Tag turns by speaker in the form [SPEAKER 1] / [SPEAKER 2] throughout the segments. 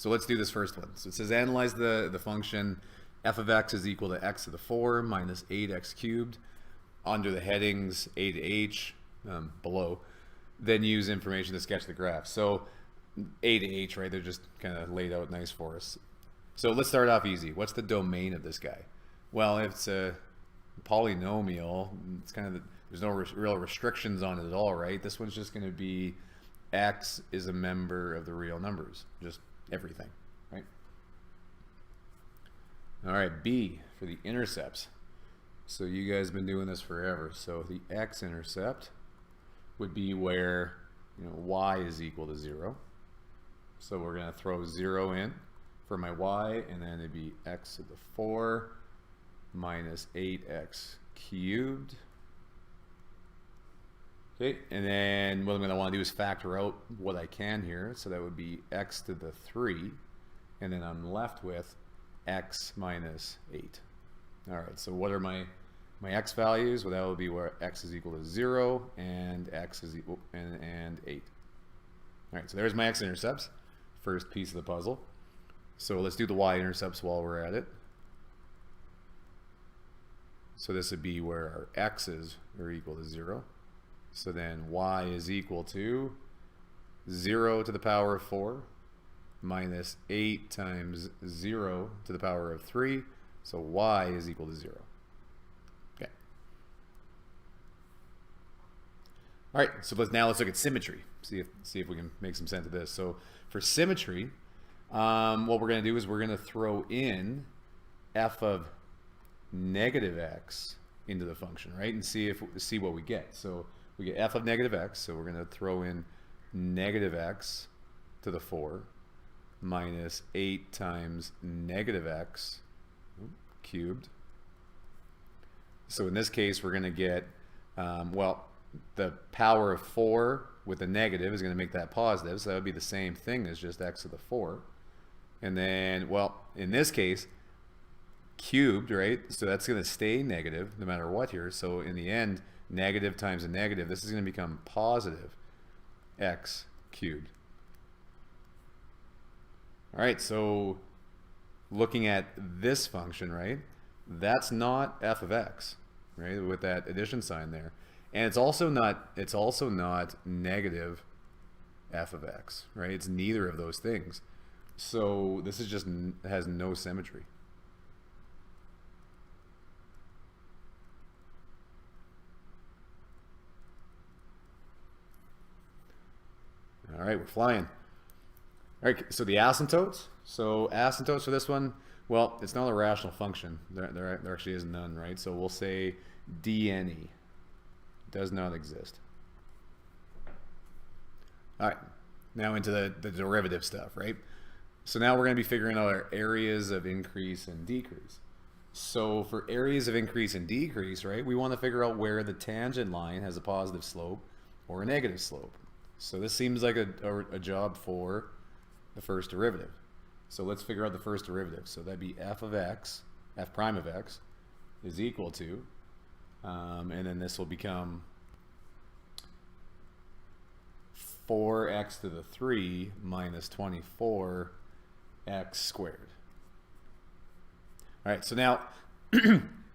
[SPEAKER 1] So let's do this first one. So it says analyze the function f of x is equal to x to the 4 minus 8x cubed under the headings a to h below. Then use information to sketch the graph. So a to h, right? They're just kind of laid out nice for us. So let's start off easy. What's the domain of this guy? Well, if it's a polynomial, it's kind of there's no real restrictions on it at all, right? This one's just going to be x is a member of the real numbers, just everything, right? All right, B for the intercepts. So you guys have been doing this forever. So the x-intercept would be where y is equal to 0. So we're going to throw 0 in for my y, and then it'd be x to the 4 minus 8x cubed. Okay, and then what I'm going to want to do is factor out what I can here. So that would be x to the 3, and then I'm left with x minus 8. All right, so what are my x values? Well, that would be where x is equal to 0 and x is equal and 8. All right, so there's my x-intercepts, first piece of the puzzle. So let's do the y-intercepts while we're at it. So this would be where our x's are equal to 0. So then y is equal to 0 to the power of 4 minus 8 times 0 to the power of 3. So y is equal to 0. Okay. All right, so let's look at symmetry. See if we can make some sense of this. So for symmetry, what we're going to do is we're going to throw in f of negative x into the function, right? And see what we get. So we get f of negative x, so we're going to throw in negative x to the 4 minus 8 times negative x cubed. So in this case, we're going to get, well, the power of 4 with a negative is going to make that positive, so that would be the same thing as just x to the 4. And then, well, in this case, cubed, right? So that's going to stay negative no matter what here. So in the end, negative times a negative, this is going to become positive x cubed. All right, so looking at this function, right, that's not f of x, right, with that addition sign there. And it's also not negative f of x, right? It's neither of those things. So this is just has no symmetry. All right, we're flying. All right, so the asymptotes. So asymptotes for this one, well, it's not a rational function. There actually is none, right? So we'll say dne does not exist. All right, now into the derivative stuff, right? So now we're going to be figuring out our areas of increase and decrease. So for areas of increase and decrease, right, we want to figure out where the tangent line has a positive slope or a negative slope. So this seems like a job for the first derivative. So let's figure out the first derivative. So that'd be f of x, f prime of x, is equal to, and then this will become 4x to the 3 minus 24x squared. All right, so now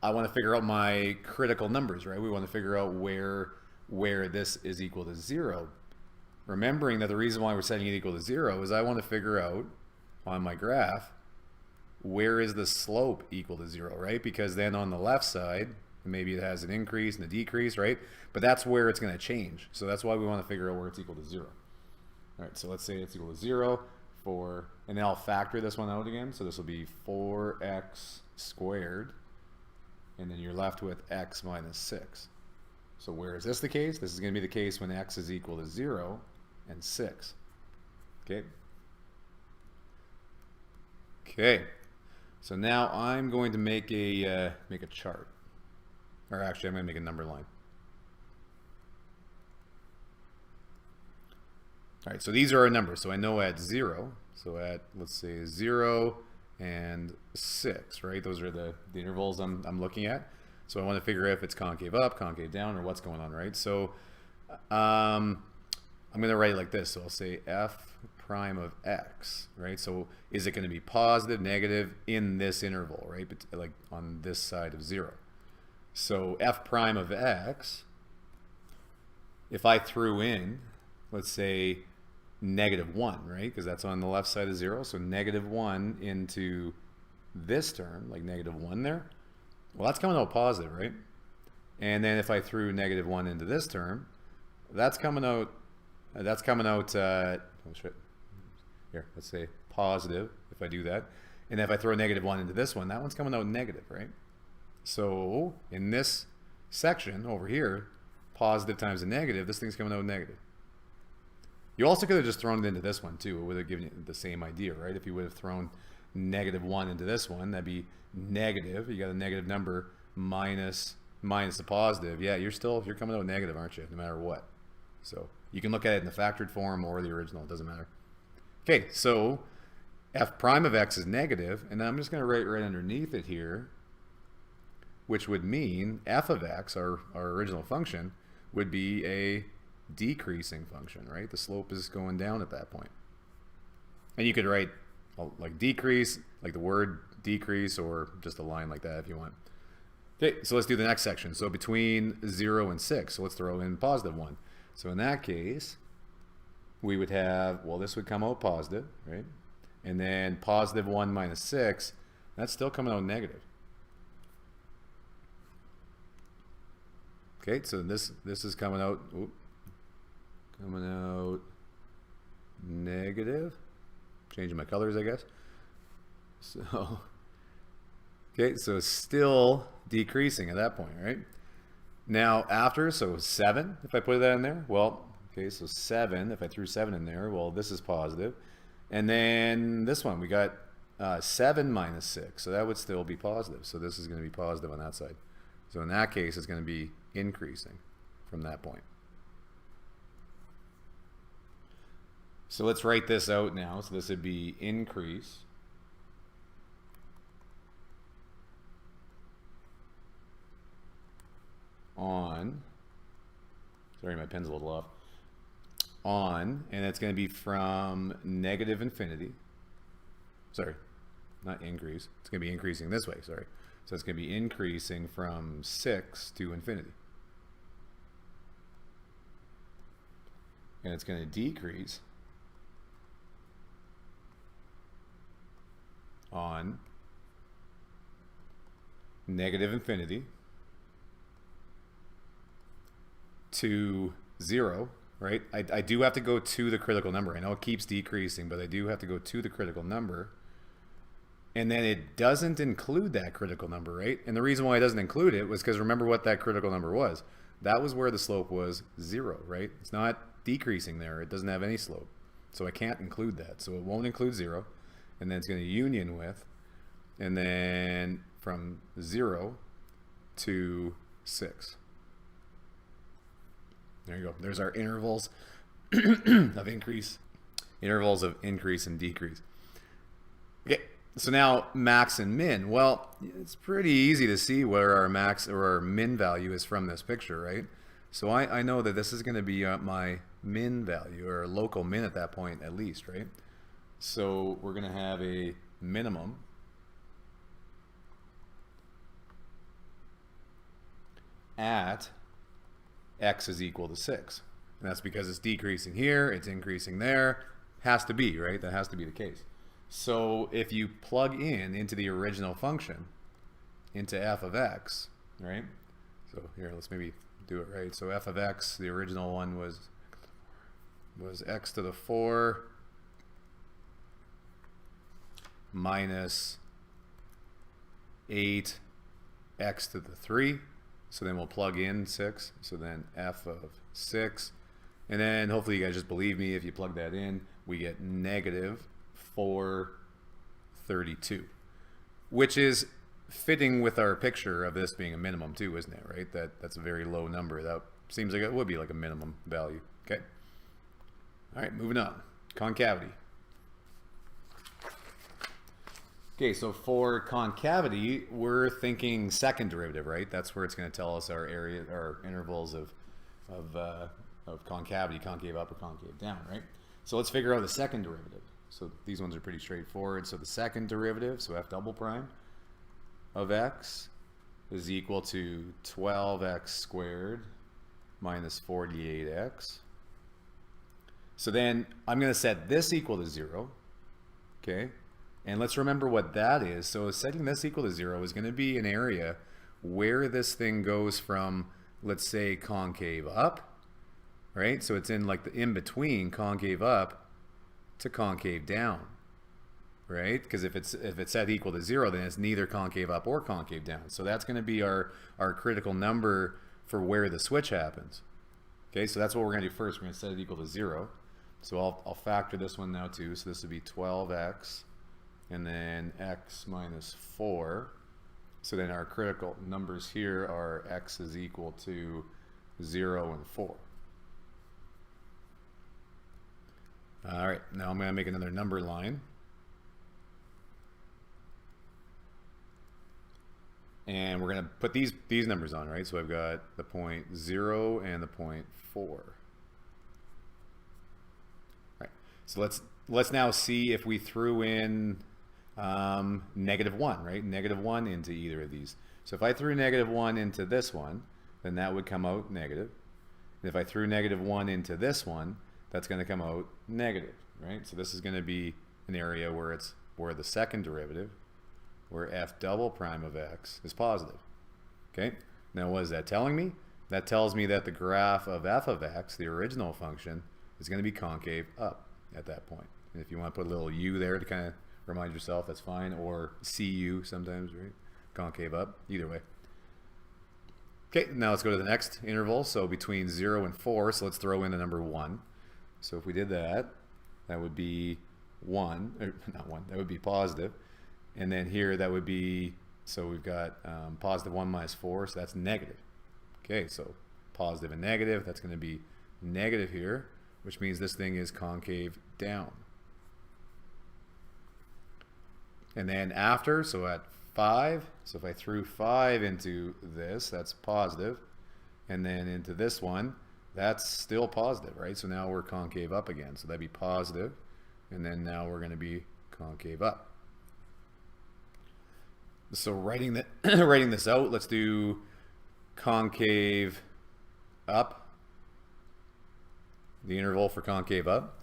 [SPEAKER 1] I want to figure out my critical numbers, right? We want to figure out where this is equal to 0. Remembering that the reason why we're setting it equal to 0 is I want to figure out on my graph where is the slope equal to 0, right? Because then on the left side, maybe it has an increase and a decrease, right? But that's where it's going to change. So that's why we want to figure out where it's equal to 0. All right, so let's say it's equal to 0 for, and then I'll factor this one out again. So this will be 4x squared, and then you're left with x minus 6. So where is this the case? This is going to be the case when x is equal to 0 and 6. Okay. Okay. So now I'm going to make a chart, or actually I'm going to make a number line. All right. So these are our numbers. So I know at 0. So at, let's say, 0 and 6, right? Those are the intervals I'm looking at. So I want to figure out if it's concave up, concave down, or what's going on, right? So I'm going to write it like this. So I'll say f prime of x, right? So is it going to be positive, negative in this interval, right? But like on this side of 0. So f prime of x, if I threw in, let's say, -1, right? Because that's on the left side of 0. So -1 into this term, like -1 there. Well, that's coming out positive, right? And then if I threw -1 into this term, that's coming out, oh shit. Here, let's say positive if I do that. And if I throw -1 into this one, that one's coming out negative, right? So in this section over here, positive times a negative, this thing's coming out negative. You also could have just thrown it into this one too. It would have given you the same idea, right? If you would have thrown -1 into this one, that'd be negative. You got a negative number minus the positive. Yeah, you're coming out negative, aren't you? No matter what. So you can look at it in the factored form or the original. It doesn't matter. Okay, so f prime of x is negative, and I'm just going to write right underneath it here, which would mean f of x, our original function, would be a decreasing function, right? The slope is going down at that point. And you could write like decrease, like the word decrease, or just a line like that if you want. Okay, so let's do the next section. So between 0 and 6, so let's throw in +1. So in that case, we would have, well, this would come out positive, right? And then +1 minus 6, that's still coming out negative. Okay, so this is coming out, negative. Changing my colors, I guess. So, okay, so still decreasing at that point, right? Now after, so 7, if I put that in there, well, okay, so 7, if I threw 7 in there, well, this is positive. And then this one, we got 7 minus 6, so that would still be positive. So this is going to be positive on that side. So in that case, it's going to be increasing from that point. So let's write this out now. So this would be increase on, sorry, my pen's a little off, on, and it's going to be from negative infinity. Sorry, not increase. It's going to be increasing this way, sorry. So it's going to be increasing from 6 to infinity. And it's going to decrease on negative infinity to 0, right? I do have to go to the critical number. I know it keeps decreasing, but I do have to go to the critical number. And then it doesn't include that critical number, right? And the reason why it doesn't include it was because remember what that critical number was. That was where the slope was 0, right? It's not decreasing there. It doesn't have any slope. So I can't include that. So it won't include 0. And then it's going to union with, and then from 0 to 6. There you go. There's our intervals of increase and decrease. Okay, so now max and min. Well, it's pretty easy to see where our max or our min value is from this picture, right? So I know that this is going to be my min value, or local min at that point at least, right? So we're going to have a minimum at x is equal to 6. And that's because it's decreasing here, it's increasing there. Has to be, right? That has to be the case. So if you plug into the original function, into f of x, right? So here, let's maybe do it right. So f of x, the original one was x to the 4 minus 8x to the 3. So then we'll plug in 6. So then f of 6. And then hopefully you guys just believe me, if you plug that in, we get negative 432, which is fitting with our picture of this being a minimum too, isn't it, right? That's a very low number. That seems like it would be like a minimum value. Okay. All right, moving on. Concavity. Okay, so for concavity, we're thinking second derivative, right? That's where it's going to tell us our area, our intervals of concavity, concave up or concave down, right? So let's figure out the second derivative. So these ones are pretty straightforward. So the second derivative, so f double prime of x is equal to 12x squared minus 48x. So then I'm going to set this equal to 0. Okay. And let's remember what that is. So setting this equal to 0 is going to be an area where this thing goes from, let's say, concave up, right? So it's in like the in-between concave up to concave down, right? Because if it's set equal to 0, then it's neither concave up or concave down. So that's going to be our critical number for where the switch happens. Okay, so that's what we're going to do first. We're going to set it equal to 0. So I'll factor this one now too. So this would be 12x and then x minus 4. So then our critical numbers here are x is equal to 0 and 4. All right, now I'm going to make another number line. And we're going to put these numbers on, right? So I've got the point 0 and the point 4. Right. So let's now see if we threw in -1, right? -1 into either of these. So if I threw -1 into this one, then that would come out negative. And if I threw -1 into this one, that's going to come out negative, right? So this is going to be an area where the second derivative, where f double prime of x is positive. Okay, now what is that telling me? That tells me that the graph of f of x, the original function, is going to be concave up at that point. And if you want to put a little u there to kind of remind yourself, that's fine, or cu sometimes, right? Concave up, either way. Okay, now let's go to the next interval. So between 0 and 4, so let's throw in the number 1. So if we did that, that would be 1, or not 1, that would be positive. And then here that would be, so we've got positive 1 minus 4, so that's negative. Okay, so positive and negative, that's going to be negative here, which means this thing is concave down. And then after, so at 5, so if I threw 5 into this, that's positive. And then into this one, that's still positive, right? So now we're concave up again. So that'd be positive. And then now we're going to be concave up. So writing this out, let's do concave up, the interval for concave up.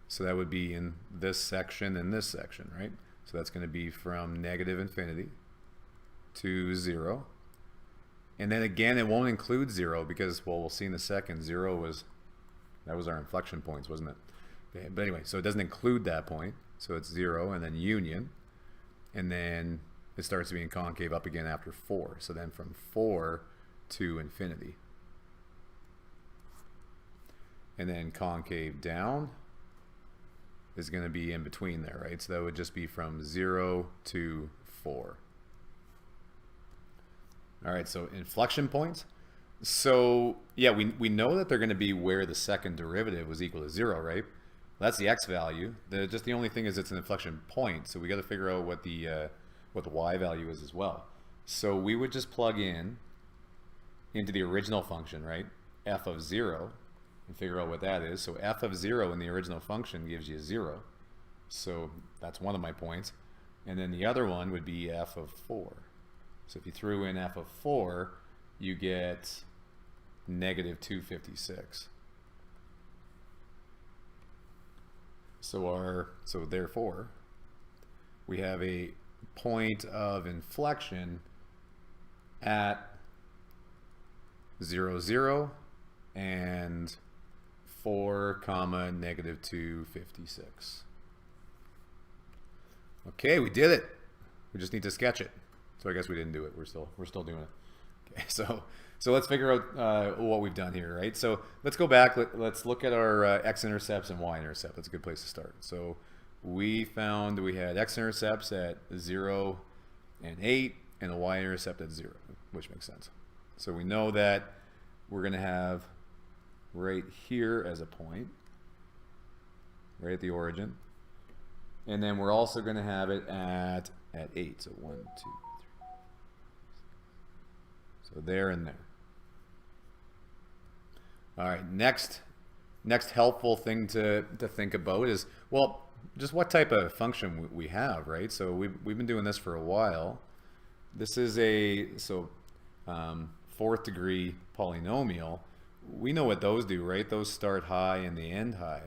[SPEAKER 1] So that would be in this section and this section, right? So that's going to be from -infinity to 0. And then again, it won't include 0 because, well, we'll see in a second, 0 was our inflection points, wasn't it? Okay, but anyway, so it doesn't include that point. So it's 0 and then union. And then it starts being concave up again after 4. So then from 4 to infinity. And then concave down is going to be in between there, right? So that would just be from 0 to 4. All right, so inflection points. So yeah, we know that they're going to be where the second derivative was equal to 0, right? That's the x value. Just the only thing is it's an inflection point, so we got to figure out what the y value is as well. So we would just plug into the original function, right? F of 0, and figure out what that is. So f of 0 in the original function gives you 0. So that's one of my points. And then the other one would be f of 4. So if you threw in f of 4, you get -256. So therefore, we have a point of inflection at 0, 0 and 4, comma, -256. Okay, we did it. We just need to sketch it. So I guess we didn't do it. We're still doing it. Okay, so let's figure out what we've done here, right? So let's go back. Let's look at our x-intercepts and y-intercept. That's a good place to start. So we found we had x-intercepts at 0 and 8 and a y-intercept at 0, which makes sense. So we know that we're going to have right here as a point, right at the origin. And then we're also going to have it at 8. So 1, 2, 3. So there and there. All right, next next helpful thing to think about is, well, just what type of function we have, right? So we've been doing this for a while. This is a fourth degree polynomial. We know what those do, right? Those start high and they end high,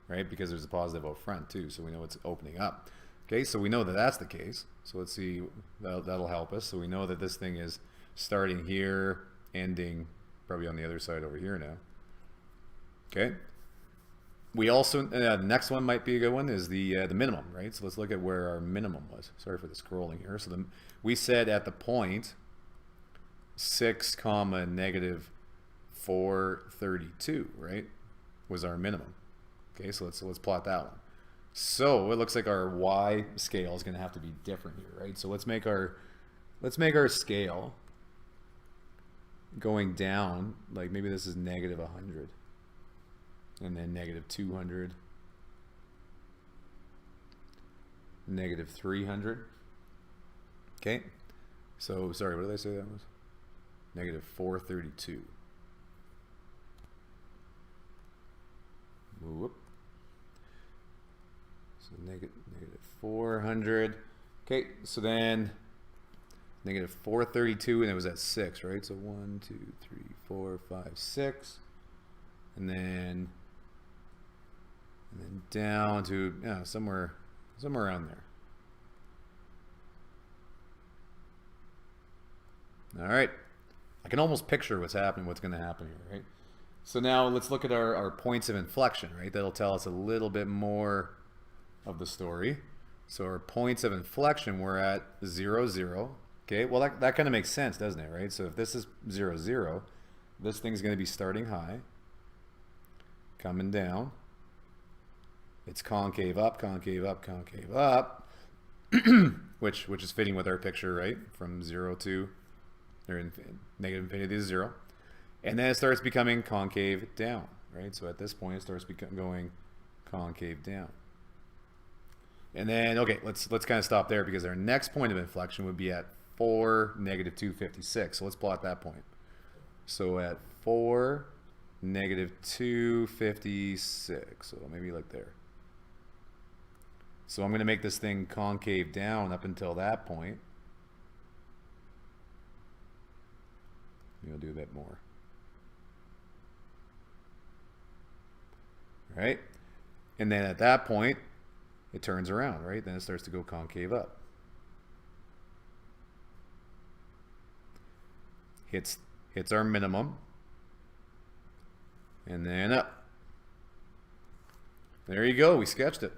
[SPEAKER 1] right? Because there's a positive out front too, so we know it's opening up. Okay, so we know that that's the case. So let's see, that'll help us. So we know that this thing is starting here, ending probably on the other side over here now. Okay. We also, the next one might be a good one, is the minimum, right? So let's look at where our minimum was. Sorry for the scrolling here. So we said at the point 6 comma negative 432, right, was our minimum. Okay, so let's plot that one. So it looks like our y scale is going to have to be different here, right? So let's make our scale going down, like maybe this is negative 100. And then negative 200, negative 300. Okay, so sorry, what did I say that was? Negative 432. Whoop. So negative 400. Okay, so then negative 432, and it was at 6, right? So 1, 2, 3, 4, 5, 6. And then down to somewhere around there. All right, I can almost picture what's happening, what's going to happen here, right? So now let's look at our points of inflection, right? That'll tell us a little bit more of the story. So our points of inflection, we're at 0, 0. Okay, well that kind of makes sense, doesn't it, right? So if this is 0, 0, this thing's going to be starting high, coming down. It's concave up, concave up, concave up, which is fitting with our picture, right? From 0 to, or negative infinity to 0. And then it starts becoming concave down, right? So at this point, it starts going concave down. And then, okay, let's kind of stop there because our next point of inflection would be at 4, negative 256. So let's plot that point. So at 4, negative 256. So maybe like there. So I'm going to make this thing concave down up until that point. Maybe I'll do a bit more. Right? And then at that point, it turns around, right? Then it starts to go concave up. Hits our minimum. And then up. There you go. We sketched it.